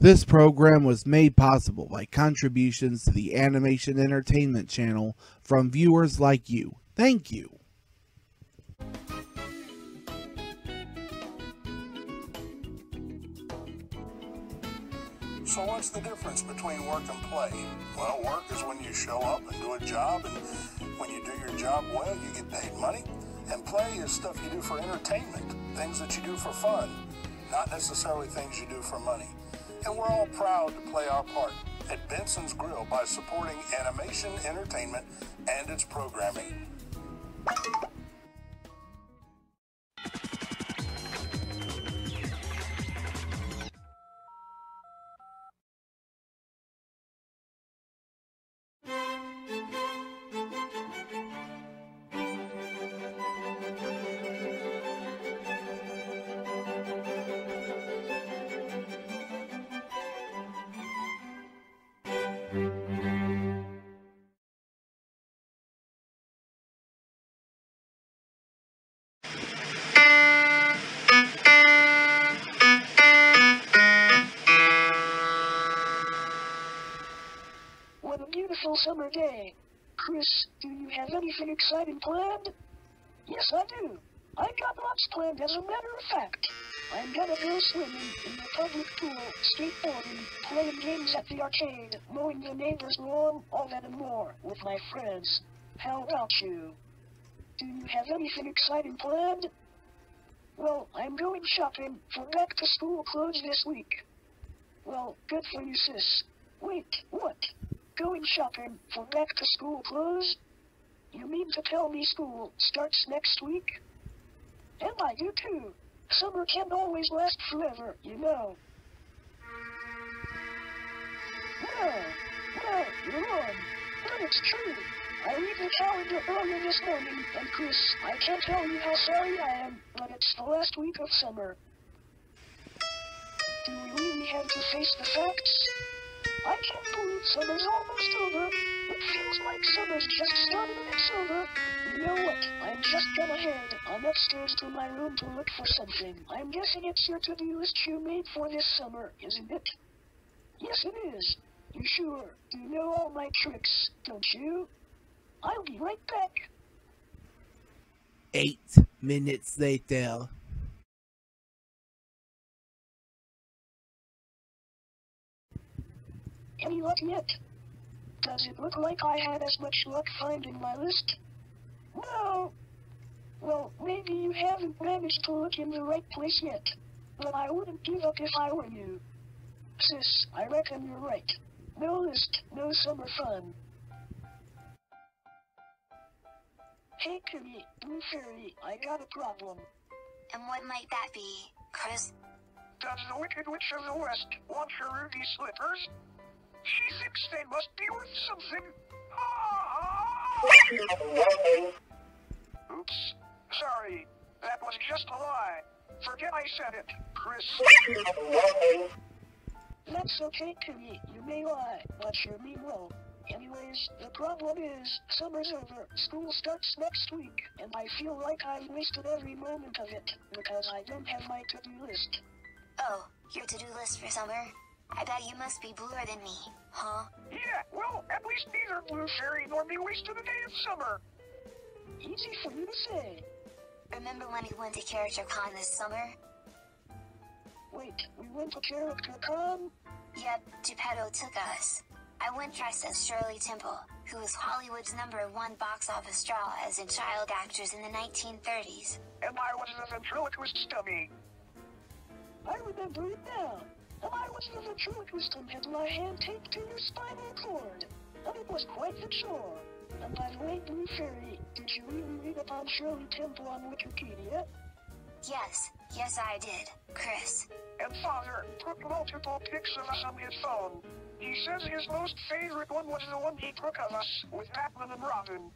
This program was made possible by contributions to the Animation Entertainment Channel from viewers like you. Thank you. So what's the difference between work and play? Well, work is when you show up and do a job, and when you do your job well, you get paid money. And play is stuff you do for entertainment, things that you do for fun, not necessarily things you do for money. And we're all proud to play our part at Benson's Grill by supporting animation entertainment and its programming. What a beautiful summer day. Chris, do you have anything exciting planned? Yes, I do. I got lots planned, as a matter of fact. I'm gonna go swimming in the public pool, skateboarding, playing games at the arcade, mowing the neighbor's lawn, all that and more, with my friends. How about you? Do you have anything exciting planned? Well, I'm going shopping for back-to-school clothes this week. Well, good for you, sis. Wait, what? Going shopping for back-to-school clothes? You mean to tell me school starts next week? And I do too. Summer can't always last forever, you know. Well, you're wrong. But it's true. I read the calendar earlier this morning, and Chris, I can't tell you how sorry I am, but it's the last week of summer. Do we really have to face the facts? I can't believe summer's almost over. It feels like summer's just started and it's over. You know what? I'm just gonna head on upstairs to my room to look for something. I'm guessing it's your to-do list you made for this summer, isn't it? Yes, it is. You sure? You know all my tricks, don't you? I'll be right back. 8 minutes later. Any luck yet? Does it look like I had as much luck finding my list? No. Well, maybe you haven't managed to look in the right place yet. But I wouldn't give up if I were you. Sis, I reckon you're right. No list, no summer fun. Hey Kitty, Blue Fairy, I got a problem. And what might that be, Chris? Does the Wicked Witch of the West want her ruby slippers? She thinks they must be worth something. Oops. Sorry. That was just a lie. Forget I said it, Chris. That's okay, Kitty. You may lie, but you mean well. Anyways, the problem is, summer's over, school starts next week, and I feel like I've wasted every moment of it, because I don't have my to-do list. Oh, your to-do list for summer? I bet you must be bluer than me, huh? Yeah, well, at least neither Blue Fairy nor me wasted a day of summer. Easy for you to say. Remember when we went to Character Con this summer? Wait, we went to Character Con? Yep, Geppetto took us. I went dressed as Shirley Temple, who was Hollywood's #1 box office draw as a child actress in the 1930s. And I was the ventriloquist dummy. I remember it now. And I was the ventriloquist and had my hand taped to your spinal cord. And it was quite the chore. And by the way, Blue Fairy, did you really read about Shirley Temple on Wikipedia? Yes I did, Chris. And Father took multiple pics of us on his phone. He says his most favorite one was the one he took of us with Batman and Robin.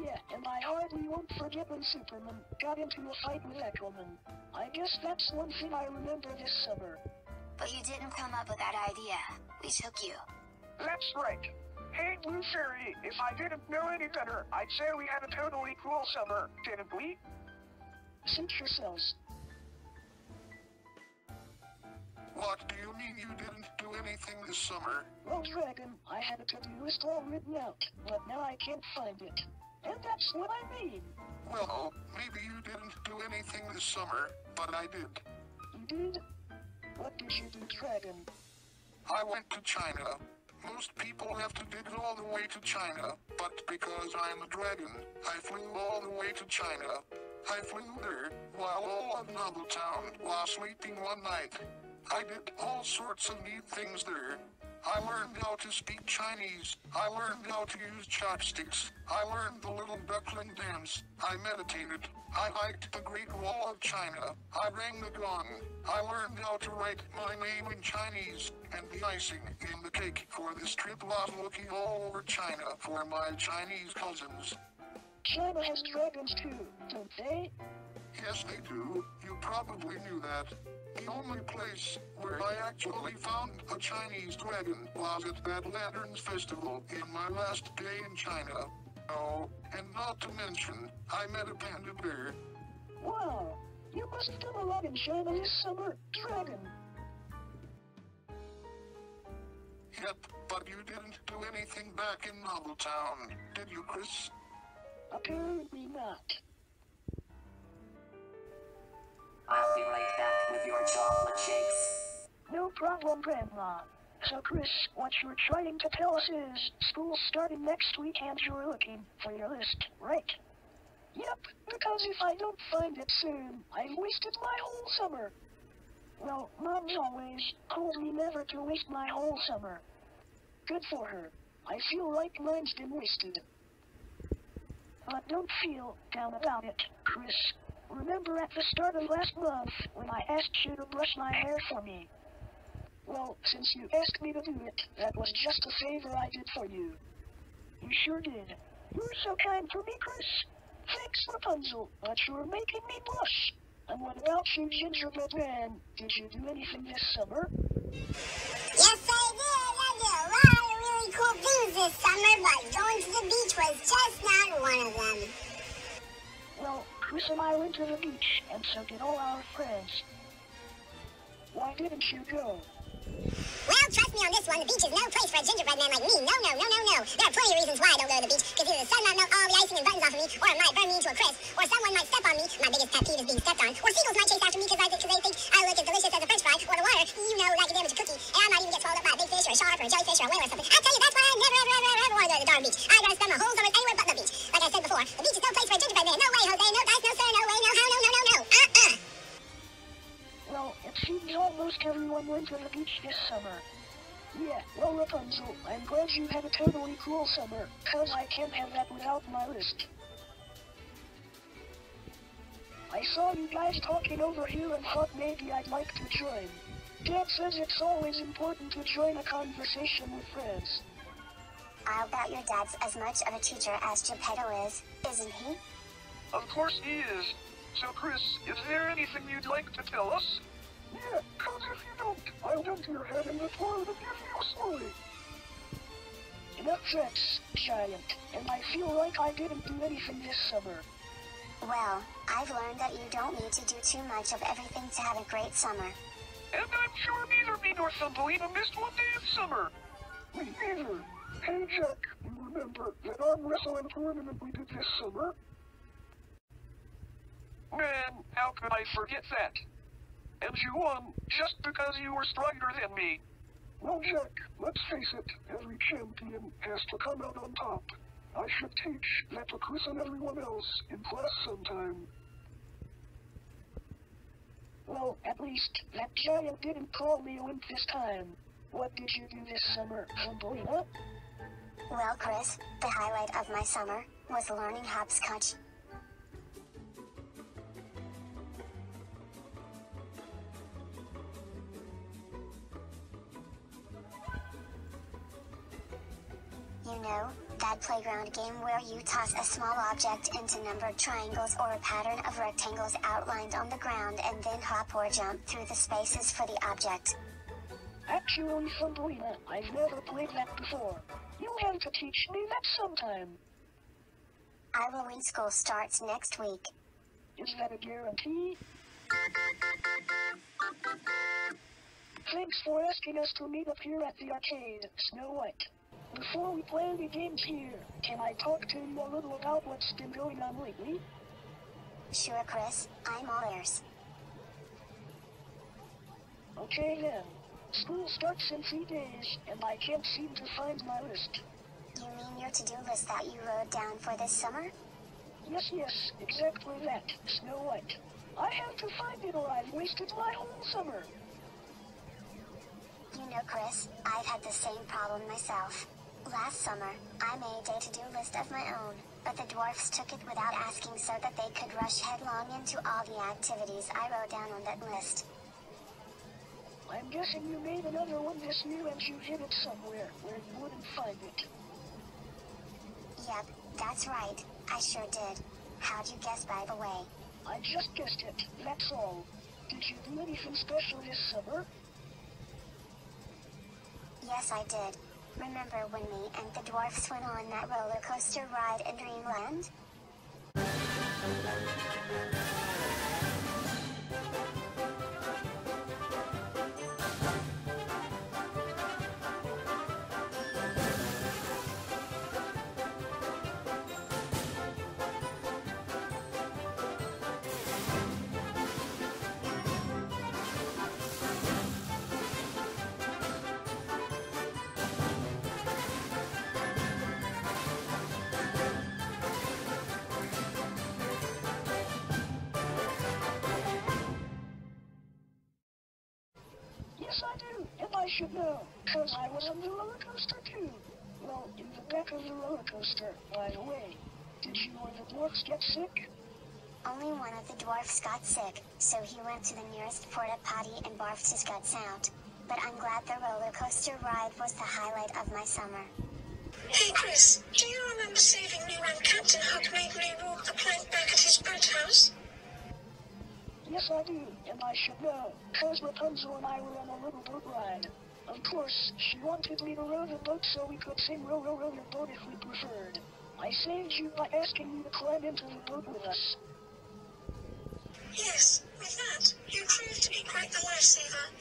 Yeah, and I hardly won't forget when Superman got into a fight with Aquaman. I guess that's one thing I remember this summer. But you didn't come up with that idea. We took you. That's right. Hey, Blue Fairy, if I didn't know any better, I'd say we had a totally cool summer, didn't we? Suit yourselves. What do you mean you anything this summer? Well, Dragon, I had a to-do list all written out, but now I can't find it. And that's what I mean. Well, maybe you didn't do anything this summer, but I did. You did? What did you do, Dragon? I went to China. Most people have to dig all the way to China, but because I'm a dragon, I flew all the way to China. I flew there while all of Nobletown was sleeping one night. I did all sorts of neat things there. I learned how to speak Chinese. I learned how to use chopsticks. I learned the little duckling dance. I meditated. I hiked the Great Wall of China. I rang the gong. I learned how to write my name in Chinese, and the icing in the cake for this trip was looking all over China for my Chinese cousins. China has dragons too, don't they? Yes, they do. You probably knew that. The only place where I actually found a Chinese dragon was at that Lanterns Festival in my last day in China. Oh, and not to mention, I met a panda bear. Wow, you must have done a lot in China this summer, Dragon. Yep, but you didn't do anything back in Nobletown, did you, Chris? Apparently not. I'll be right back with your chocolate shakes. No problem, Grandma. So, Chris, what you're trying to tell us is school's starting next week and you're looking for your list, right? Yep, because if I don't find it soon, I've wasted my whole summer. Well, Mom's always told me never to waste my whole summer. Good for her. I feel like mine's been wasted. But don't feel down about it, Chris. Remember at the start of last month when I asked you to brush my hair for me? Well, since you asked me to do it, that was just a favor I did for you. You sure did. You're so kind to me, Chris. Thanks, Rapunzel, but you're making me blush. And what about you, Gingerbread Man? Did you do anything this summer? Yes, I did. I did a lot of really cool things this summer, but going to the beach was just not one of them. Well, Chris and I went to the beach, and so did all our friends. Why didn't you go? Well, trust me on this one, the beach is no place for a gingerbread man like me. No, no, no, no, no. There are plenty of reasons why I don't go to the beach, because either the sun might melt all the icing and buttons off of me, or it might burn me into a crisp, or someone might step on me, my biggest pet peeve is being stepped on, or seagulls might chase after me because they think I look as delicious as a french fry, or the water, you know, like a damaged cookie, and I might even get swallowed up by a big fish, or a shark, or a jellyfish, or a whale or something. I tell you, that's why I never, ever, ever, ever want to go to the darn beach. I'd rather spend my whole summer anywhere but the beach. Like I said before, the beach is no place for a gingerbread man. No way, Jose. No dice, no sir, no way, no how, no, no, no, no. Well, it seems almost everyone went to the beach this summer. Yeah, well, Rapunzel, I'm glad you had a totally cool summer, cause I can't have that without my list. I saw you guys talking over here and thought maybe I'd like to join. Dad says it's always important to join a conversation with friends. I'll bet your dad's as much of a teacher as Geppetto is, isn't he? Of course he is. So, Chris, is there anything you'd like to tell us? Yeah, cause if you don't, I'll dunk your head in the toilet and give you a slowly. Enough threats, Giant, and I feel like I didn't do anything this summer. Well, I've learned that you don't need to do too much of everything to have a great summer. And I'm sure neither me nor Thumbelina missed one day of summer. Me neither. Hey, Jack, you remember that arm wrestling tournament we did this summer? Man, how could I forget that? And you won just because you were stronger than me. Well, Jack, let's face it, every champion has to come out on top. I should teach that to Chris and everyone else in class sometime. Well, at least that giant didn't call me a wimp this time. What did you do this summer, Thumbelina? Well, Chris, the highlight of my summer was learning hopscotch. You know, that playground game where you toss a small object into numbered triangles or a pattern of rectangles outlined on the ground and then hop or jump through the spaces for the object. Actually, Thumbelina, I've never played that before. You'll have to teach me that sometime. Halloween school starts next week. Is that a guarantee? thanks for asking us to meet up here at the arcade, Snow White. Before we play any games here, can I talk to you a little about what's been going on lately? Sure, Chris. I'm all ears. Okay then. School starts in 3 days, and I can't seem to find my list. You mean your to-do list that you wrote down for this summer? Yes, exactly that, Snow White. I have to find it or I've wasted my whole summer. You know, Chris, I've had the same problem myself. Last summer, I made a to-do list of my own, but the dwarfs took it without asking so that they could rush headlong into all the activities I wrote down on that list. I'm guessing you made another one this year and you hid it somewhere where you wouldn't find it. Yep, that's right. I sure did. How'd you guess, by the way? I just guessed it, that's all. Did you do anything special this summer? Yes, I did. Remember when me and the dwarfs went on that roller coaster ride in Dreamland? Yes, I do, and I should know, 'cause I was on the roller coaster too. Well, in the back of the roller coaster, by the way. Did you or the dwarfs get sick? Only one of the dwarfs got sick, so he went to the nearest porta potty and barfed his guts out. But I'm glad the roller coaster ride was the highlight of my summer. Hey Chris, do you remember saving me when Captain Hook made me walk the plank back at his boathouse? Yes, I do, and I should know, 'cause Rapunzel and I were on a little boat ride. Of course, she wanted me to row the boat so we could sing row, row, row your boat if we preferred. I saved you by asking you to climb into the boat with us. Yes, with that, you proved to be quite the lifesaver.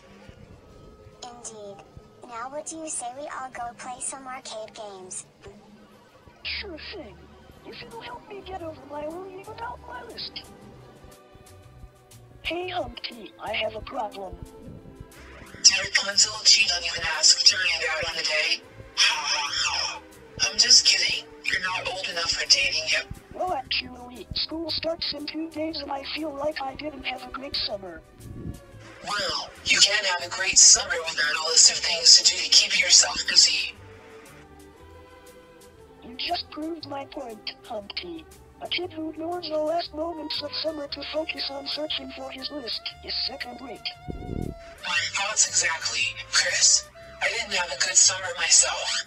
Indeed. Now what do you say we all go play some arcade games? Sure thing. If you'll help me get over my worrying about my list. Hey Humpty, I have a problem. Did Rapunzel cheat on you and ask to hang out on the day? I'm just kidding. You're not old enough for dating yet. Well, actually, school starts in 2 days and I feel like I didn't have a great summer. Well, you can't have a great summer without a list of things to do to keep yourself busy. You just proved my point, Humpty. A kid who ignores the last moments of summer to focus on searching for his list is second rate. My thoughts exactly. Chris, I didn't have a good summer myself.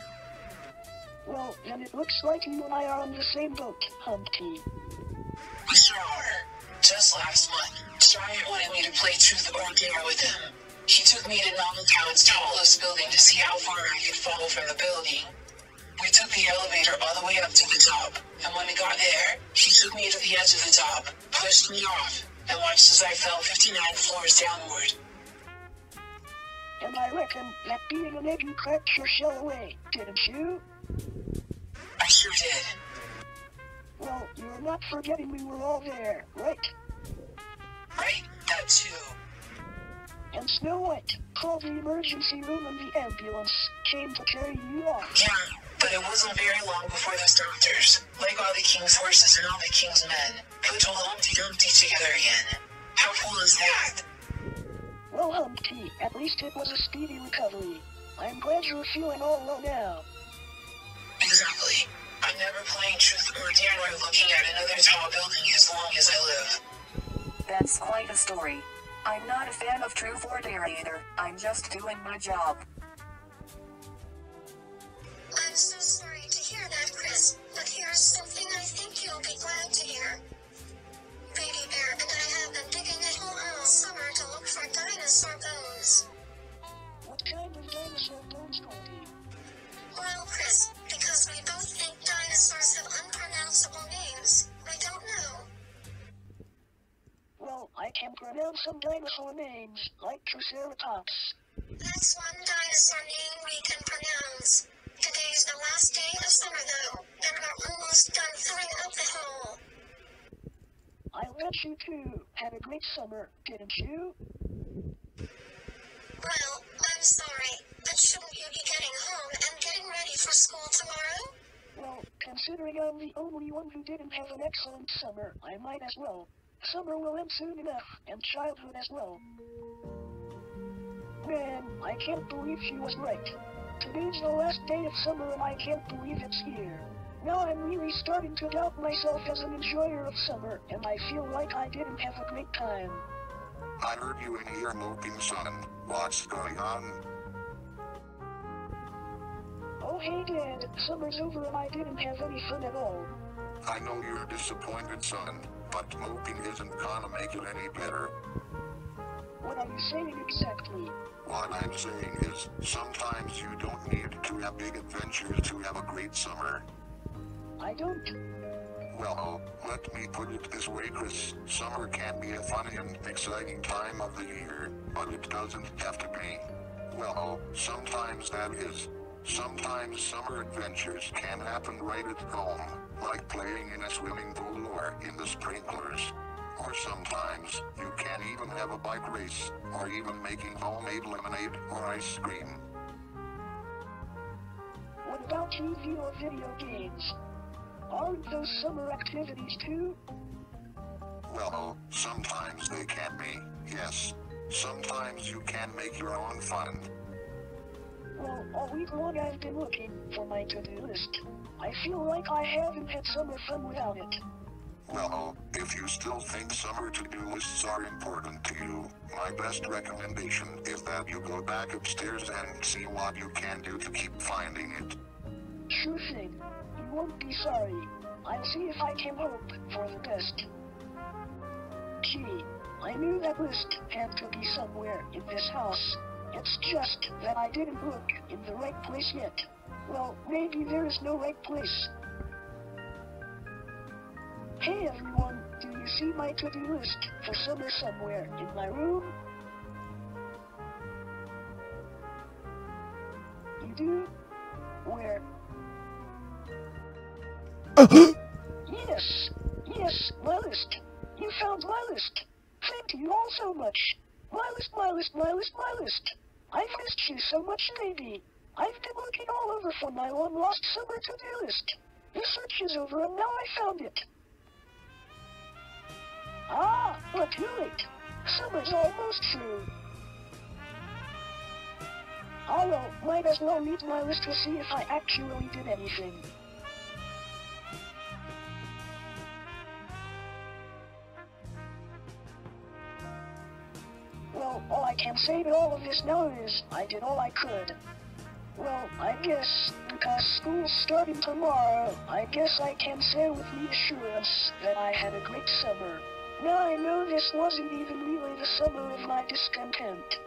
Well, then it looks like you and I are on the same boat, Humpty. We sure are. Just last month, Giant wanted me to play Truth or Dare with him. He took me to Town's tallest building to see how far I could fall from the building. We took the elevator all the way up to the top, and when we got there, he took me to the edge of the top, pushed me off, and watched as I fell 59 floors downward. And I reckon that being an egg you cracked your shell away, didn't you? I sure did. Well, you're not forgetting we were all there, right? Right? That too. And Snow White, call the emergency room and the ambulance came to carry you off. Yeah, but it wasn't very long before those doctors, like all the king's horses and all the king's men, put old Humpty Dumpty together again. How cool is that? Well, Humpty, at least it was a speedy recovery. I'm glad you're feeling all well now. Exactly. I'm never playing Truth or Dare or looking at another tall building as long as I live. That's quite a story. I'm not a fan of Truth or Dare either. I'm just doing my job. I'm so sorry to hear that, Chris, but here's something I think you'll be glad to hear. Baby Bear and I have been digging a hole all summer to look for dinosaur bones. What kind of dinosaur bones, Goldie? Well, Chris, because we both think dinosaurs have unpronounceable names, we don't know. Well, I can pronounce some dinosaur names, like Triceratops. you two had a great summer, didn't you? Well, I'm sorry, but shouldn't you be getting home and getting ready for school tomorrow? Well, considering I'm the only one who didn't have an excellent summer, I might as well. Summer will end soon enough, and childhood as well. Man, I can't believe she was right. Today's the last day of summer and I can't believe it's here. Now I'm really starting to doubt myself as an enjoyer of summer, and I feel like I didn't have a great time. I heard you in here moping, son. What's going on? Oh hey Dad, summer's over and I didn't have any fun at all. I know you're disappointed, son, but moping isn't gonna make it any better. What are you saying exactly? What I'm saying is, sometimes you don't need to have big adventures to have a great summer. I don't. Well, let me put it this way, Chris. Summer can be a fun and exciting time of the year, but it doesn't have to be. Well, sometimes that is. Sometimes summer adventures can happen right at home, like playing in a swimming pool or in the sprinklers. Or sometimes, you can even have a bike race, or even making homemade lemonade or ice cream. What about TV or video games? Aren't those summer activities too? Well, sometimes they can be, yes. Sometimes you can make your own fun. Well, all week long I've been looking for my to-do list. I feel like I haven't had summer fun without it. Well, if you still think summer to-do lists are important to you, my best recommendation is that you go back upstairs and see what you can do to keep finding it. Sure thing. You won't be sorry. I'll see if I can hope for the best. Gee, I knew that list had to be somewhere in this house. It's just that I didn't look in the right place yet. Well, maybe there is no right place. Hey everyone, do you see my to-do list for summer somewhere in my room? You do? Where? Yes, my list. You found my list. Thank you all so much. My list. I've missed you so much, baby. I've been looking all over for my long-lost summer to-do list. The search is over and now I found it. Ah, but too late. Summer's almost through. Oh well, might as well read my list to see if I actually did anything. Well, all I can say to all of this now is, I did all I could. Well, I guess, because school's starting tomorrow, I guess I can say with reassurance that I had a great summer. Now I know this wasn't even really the summer of my discontent.